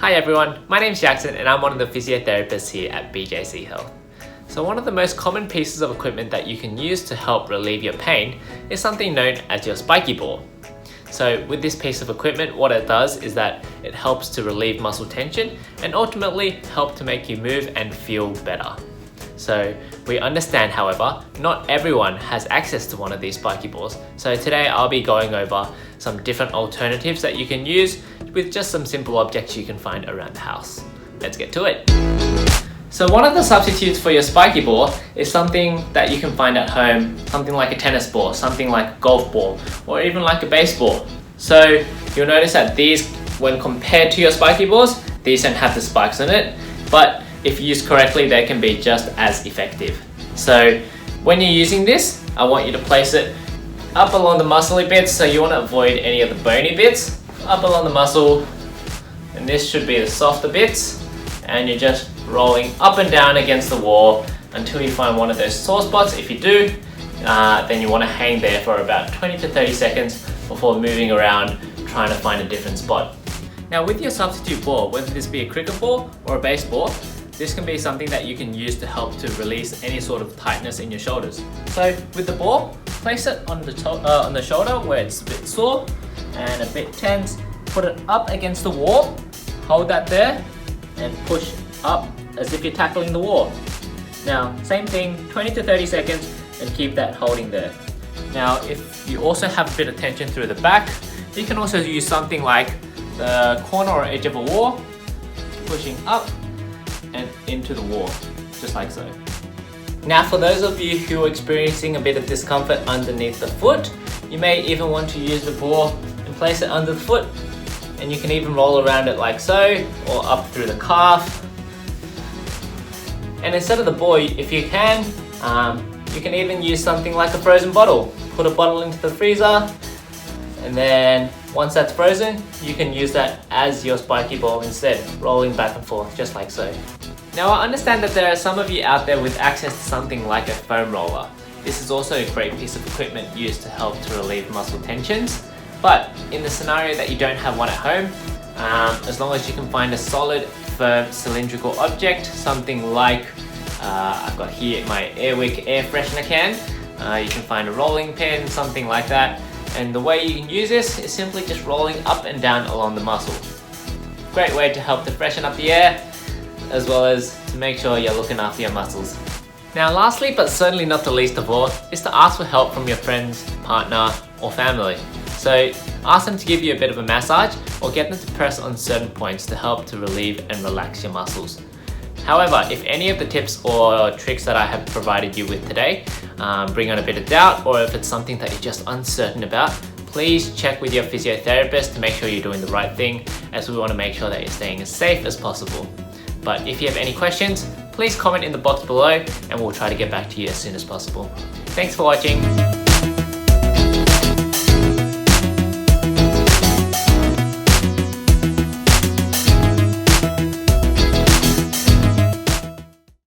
Hi everyone, my name's Jackson and I'm one of the physiotherapists here at BJC Health. So one of the most common pieces of equipment that you can use to help relieve your pain is something known as your spiky ball. So with this piece of equipment, what it does is that it helps to relieve muscle tension and ultimately help to make you move and feel better. So we understand, however, not everyone has access to one of these spiky balls. So today I'll be going over some different alternatives that you can use with just some simple objects you can find around the house. Let's get to it. So one of the substitutes for your spiky ball is something that you can find at home, something like a tennis ball, something like a golf ball, or even like a baseball. So you'll notice that these, when compared to your spiky balls, these don't have the spikes on it, but if used correctly, they can be just as effective. So when you're using this, I want you to place it up along the muscly bits, so you want to avoid any of the bony bits, up along the muscle, and this should be the softer bits, and you're just rolling up and down against the wall until you find one of those sore spots. If you do, then you want to hang there for about 20 to 30 seconds before moving around trying to find a different spot. Now with your substitute ball, whether this be a cricket ball or a baseball, this can be something that you can use to help to release any sort of tightness in your shoulders. So with the ball, place it on the shoulder where it's a bit sore and a bit tense. Put it up against the wall, hold that there and push up as if you're tackling the wall. Now same thing, 20 to 30 seconds and keep that holding there. Now if you also have a bit of tension through the back, you can also use something like the corner or edge of a wall, pushing up and into the wall, just like so. Now for those of you who are experiencing a bit of discomfort underneath the foot, you may even want to use the ball and place it under the foot, and you can even roll around it like so, or up through the calf. And instead of the ball, if you can even use something like a frozen bottle. Put a bottle into the freezer, and then once that's frozen, you can use that as your spiky ball instead, rolling back and forth, just like so. Now I understand that there are some of you out there with access to something like a foam roller. This is also a great piece of equipment used to help to relieve muscle tensions. But in the scenario that you don't have one at home, as long as you can find a solid, firm, cylindrical object, something like, I've got here my Airwick air freshener can, you can find a rolling pin, something like that. And the way you can use this is simply just rolling up and down along the muscle. Great way to help to freshen up the air, as well as to make sure you're looking after your muscles. Now lastly, but certainly not the least of all, is to ask for help from your friends, partner, or family. So ask them to give you a bit of a massage or get them to press on certain points to help to relieve and relax your muscles. However, if any of the tips or tricks that I have provided you with today bring on a bit of doubt, or if it's something that you're just uncertain about, please check with your physiotherapist to make sure you're doing the right thing, as we want to make sure that you're staying as safe as possible. But if you have any questions, please comment in the box below and we'll try to get back to you as soon as possible. Thanks for watching.